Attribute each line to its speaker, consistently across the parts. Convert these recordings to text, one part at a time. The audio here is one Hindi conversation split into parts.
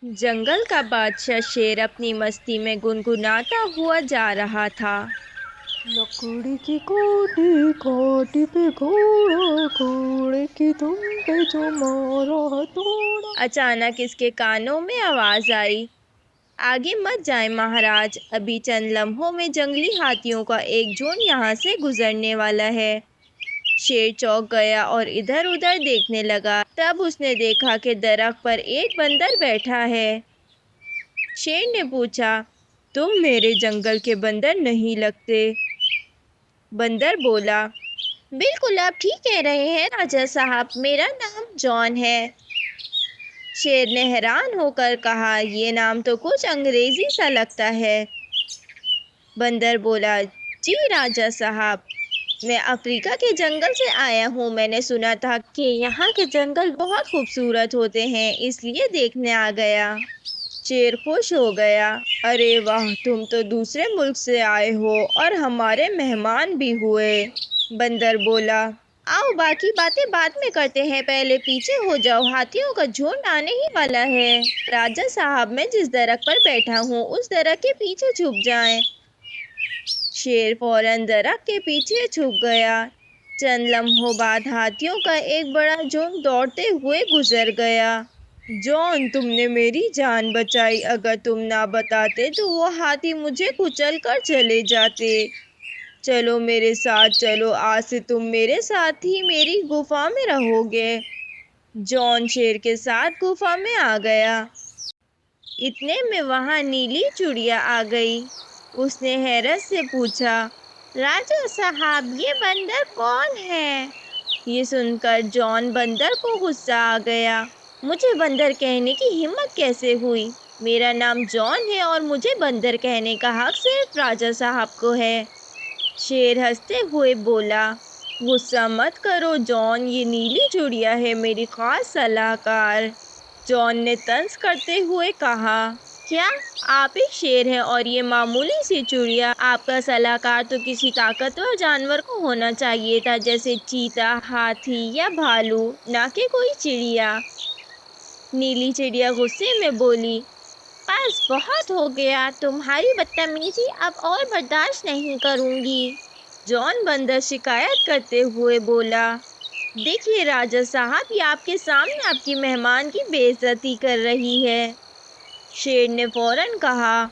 Speaker 1: जंगल का बादशाह शेर अपनी मस्ती में गुनगुनाता हुआ जा रहा था।
Speaker 2: लकड़ी की काटी काटी पे घोड़ा, घोड़े की दुम पे जो मारा हथौड़ा।
Speaker 1: अचानक इसके कानों में आवाज आई, आगे मत जाए महाराज, अभी चंद लम्हों में जंगली हाथियों का एक झुंड यहाँ से गुजरने वाला है। शेर चौंक गया और इधर उधर देखने लगा। तब उसने देखा कि दरख्त पर एक बंदर बैठा है। शेर ने पूछा, तुम मेरे जंगल के बंदर नहीं लगते। बंदर बोला, बिल्कुल आप ठीक कह रहे हैं राजा साहब, मेरा नाम जॉन है। शेर ने हैरान होकर कहा, ये नाम तो कुछ अंग्रेजी सा लगता है। बंदर बोला, जी राजा साहब, मैं अफ्रीका के जंगल से आया हूँ। मैंने सुना था कि यहाँ के जंगल बहुत खूबसूरत होते हैं, इसलिए देखने आ गया। शेर खुश हो गया, अरे वाह, तुम तो दूसरे मुल्क से आए हो और हमारे मेहमान भी हुए। बंदर बोला, आओ बाकी बातें बाद में करते हैं, पहले पीछे हो जाओ, हाथियों का झुंड आने ही वाला है। राजा साहब, मैं जिस दरख्त पर बैठा हूँ उस दरख्त के पीछे छुप जाएं। शेर फौरन दरख्त के पीछे छुप गया। चंद लम्हों बाद हाथियों का एक बड़ा झुंड दौड़ते हुए गुजर गया। जॉन, तुमने मेरी जान बचाई, अगर तुम ना बताते तो वो हाथी मुझे कुचल कर चले जाते। चलो मेरे साथ चलो, आज से तुम मेरे साथ ही मेरी गुफा में रहोगे। जॉन शेर के साथ गुफा में आ गया। इतने में वहां नीली चुड़िया आ गई। उसने हैरत से पूछा, राजा साहब, ये बंदर कौन है? ये सुनकर जॉन बंदर को गुस्सा आ गया। मुझे बंदर कहने की हिम्मत कैसे हुई? मेरा नाम जॉन है और मुझे बंदर कहने का हक सिर्फ राजा साहब को है। शेर हंसते हुए बोला, गुस्सा मत करो जॉन, ये नीली चुड़िया है, मेरी खास सलाहकार। जॉन ने तंज करते हुए कहा, क्या आप एक शेर हैं और ये मामूली सी चिड़िया? आपका सलाहकार तो किसी ताकतवर जानवर को होना चाहिए था, जैसे चीता, हाथी या भालू, ना कि कोई चिड़िया। नीली चिड़िया गुस्से में बोली, बस बहुत हो गया, तुम्हारी बदतमीजी अब और बर्दाश्त नहीं करूंगी। जॉन बंदर शिकायत करते हुए बोला, देखिए राजा साहब, ये आपके सामने आपकी मेहमान की बेइज्जती कर रही है। शेर ने फौरन कहा,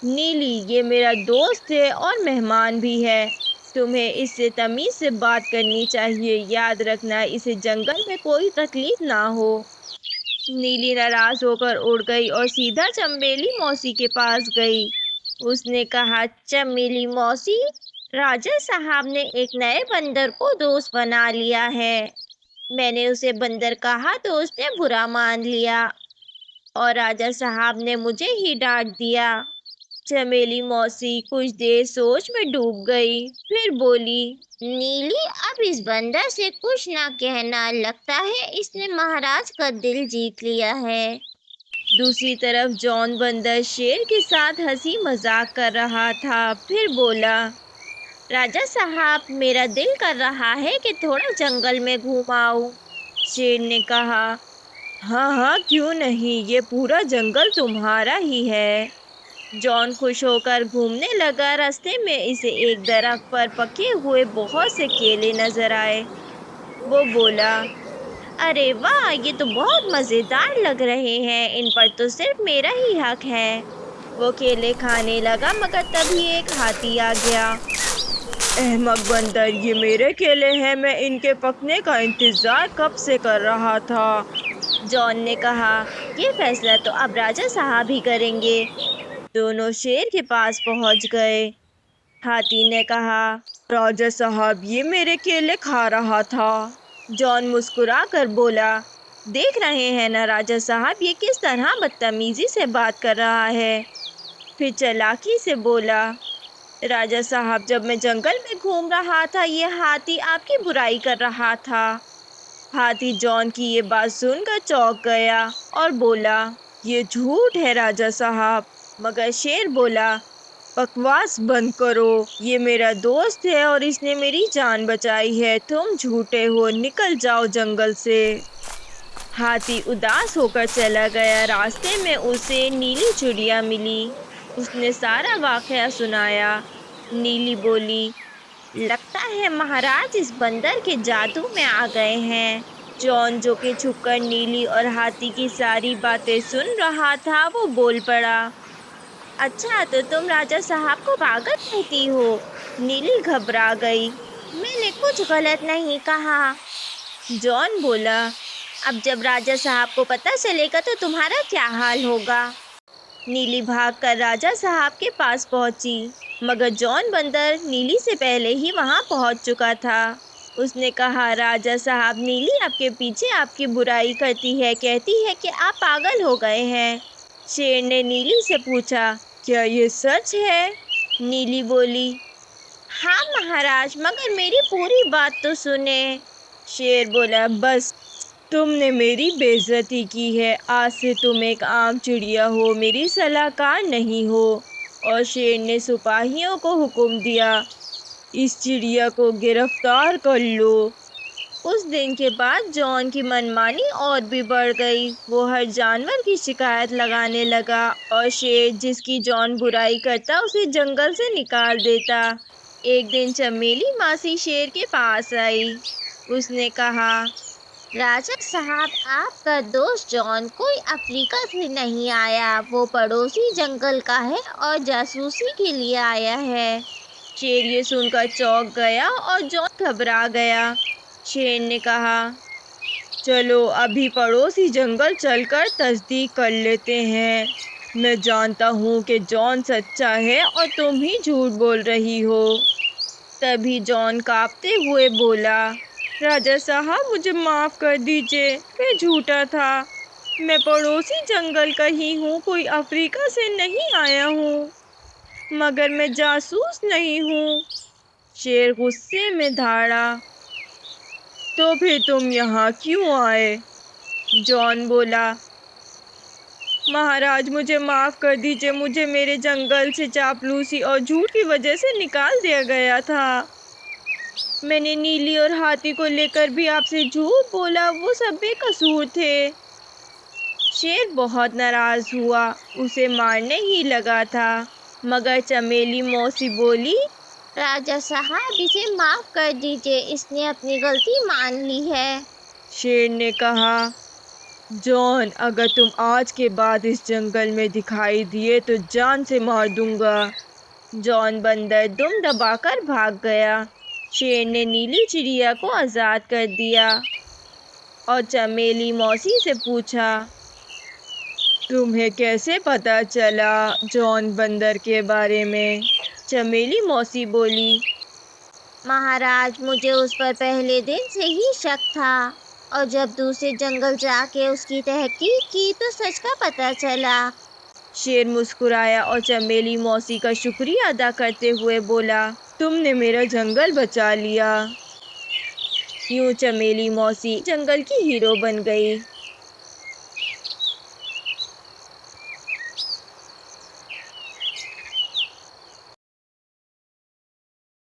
Speaker 1: नीली, ये मेरा दोस्त है और मेहमान भी है, तुम्हें इससे तमीज से बात करनी चाहिए। याद रखना, इसे जंगल में कोई तकलीफ ना हो। नीली नाराज होकर उड़ गई और सीधा चमेली मौसी के पास गई। उसने कहा, चमेली मौसी, राजा साहब ने एक नए बंदर को दोस्त बना लिया है। मैंने उसे बंदर कहा तो उसने बुरा मान लिया और राजा साहब ने मुझे ही डांट दिया। चमेली मौसी कुछ देर सोच में डूब गई, फिर बोली, नीली, अब इस बंदर से कुछ ना कहना, लगता है इसने महाराज का दिल जीत लिया है। दूसरी तरफ जॉन बंदर शेर के साथ हंसी मजाक कर रहा था, फिर बोला, राजा साहब, मेरा दिल कर रहा है कि थोड़ा जंगल में घूम आऊं। शेर ने कहा, हाँ हाँ, क्यों नहीं, ये पूरा जंगल तुम्हारा ही है। जॉन खुश होकर घूमने लगा। रास्ते में इसे एक दरख्त पर पके हुए बहुत से केले नजर आए। वो बोला, अरे वाह, ये तो बहुत मजेदार लग रहे हैं, इन पर तो सिर्फ मेरा ही हक है। वो केले खाने लगा, मगर तभी एक हाथी आ गया। अहमक बंदर, ये मेरे केले हैं, मैं इनके पकने का इंतजार कब से कर रहा था। जॉन ने कहा, ये फैसला तो अब राजा साहब ही करेंगे। दोनों शेर के पास पहुंच गए। हाथी ने कहा, राजा साहब, ये मेरे केले खा रहा था। जॉन मुस्कुरा कर बोला, देख रहे हैं ना राजा साहब, ये किस तरह बदतमीजी से बात कर रहा है। फिर चालाकी से बोला, राजा साहब, जब मैं जंगल में घूम रहा था, ये हाथी आपकी बुराई कर रहा था। हाथी जॉन की ये बात सुनकर चौंक गया और बोला, ये झूठ है राजा साहब। मगर शेर बोला, बकवास बंद करो, ये मेरा दोस्त है और इसने मेरी जान बचाई है, तुम झूठे हो, निकल जाओ जंगल से। हाथी उदास होकर चला गया। रास्ते में उसे नीली चिड़िया मिली। उसने सारा वाकया सुनाया। नीली बोली, लगता है महाराज इस बंदर के जादू में आ गए हैं। जॉन, जो कि छुपकर नीली और हाथी की सारी बातें सुन रहा था, वो बोल पड़ा, अच्छा तो तुम राजा साहब को पागल कहती हो। नीली घबरा गई। मैंने कुछ गलत नहीं कहा। जॉन बोला, अब जब राजा साहब को पता चलेगा तो तुम्हारा क्या हाल होगा। नीली भागकर राजा साहब के पास पहुंची, मगर जॉन बंदर नीली से पहले ही वहां पहुंच चुका था। उसने कहा, राजा साहब, नीली आपके पीछे आपकी बुराई करती है, कहती है कि आप पागल हो गए हैं। शेर ने नीली से पूछा, क्या ये सच है? नीली बोली, हाँ महाराज, मगर मेरी पूरी बात तो सुने। शेर बोला, बस तुमने मेरी बेइज्जती की है। आज से तुम एक आम चिड़िया हो, मेरी सलाहकार नहीं हो। और शेर ने सिपाहियों को हुक्म दिया, इस चिड़िया को गिरफ्तार कर लो। उस दिन के बाद जॉन की मनमानी और भी बढ़ गई। वो हर जानवर की शिकायत लगाने लगा और शेर, जिसकी जॉन बुराई करता, उसे जंगल से निकाल देता। एक दिन चमेली मासी शेर के पास आई। उसने कहा, राजा साहब, आपका दोस्त जॉन कोई अफ्रीका से नहीं आया, वो पड़ोसी जंगल का है और जासूसी के लिए आया है। शेर ये सुनकर चौंक गया और जॉन घबरा गया। शेर ने कहा, चलो अभी पड़ोसी जंगल चलकर तस्दीक कर लेते हैं। मैं जानता हूँ कि जॉन सच्चा है और तुम ही झूठ बोल रही हो। तभी जॉन कांपते हुए बोला, राजा साहब, मुझे माफ़ कर दीजिए, मैं झूठा था। मैं पड़ोसी जंगल का ही हूँ, कोई अफ्रीका से नहीं आया हूँ, मगर मैं जासूस नहीं हूँ। शेर गुस्से में दहाड़ा, तो फिर तुम यहाँ क्यों आए? जॉन बोला, महाराज, मुझे माफ़ कर दीजिए, मुझे मेरे जंगल से चापलूसी और झूठ की वजह से निकाल दिया गया था। मैंने नीली और हाथी को लेकर भी आपसे झूठ बोला, वो सब बेकसूर थे। शेर बहुत नाराज हुआ, उसे मारने ही लगा था, मगर चमेली मौसी बोली, राजा साहब, इसे माफ कर दीजिए, इसने अपनी गलती मान ली है। शेर ने कहा, जॉन, अगर तुम आज के बाद इस जंगल में दिखाई दिए तो जान से मार दूंगा। जॉन बंदर दुम दबाकर भाग गया। शेर ने नीली चिड़िया को आज़ाद कर दिया और चमेली मौसी से पूछा, तुम्हें कैसे पता चला जॉन बंदर के बारे में? चमेली मौसी बोली, महाराज, मुझे उस पर पहले दिन से ही शक था और जब दूसरे जंगल जाके उसकी तहकीक की तो सच का पता चला। शेर मुस्कुराया और चमेली मौसी का शुक्रिया अदा करते हुए बोला, तुमने मेरा जंगल बचा लिया। यूं चमेली मौसी जंगल की हीरो बन गई।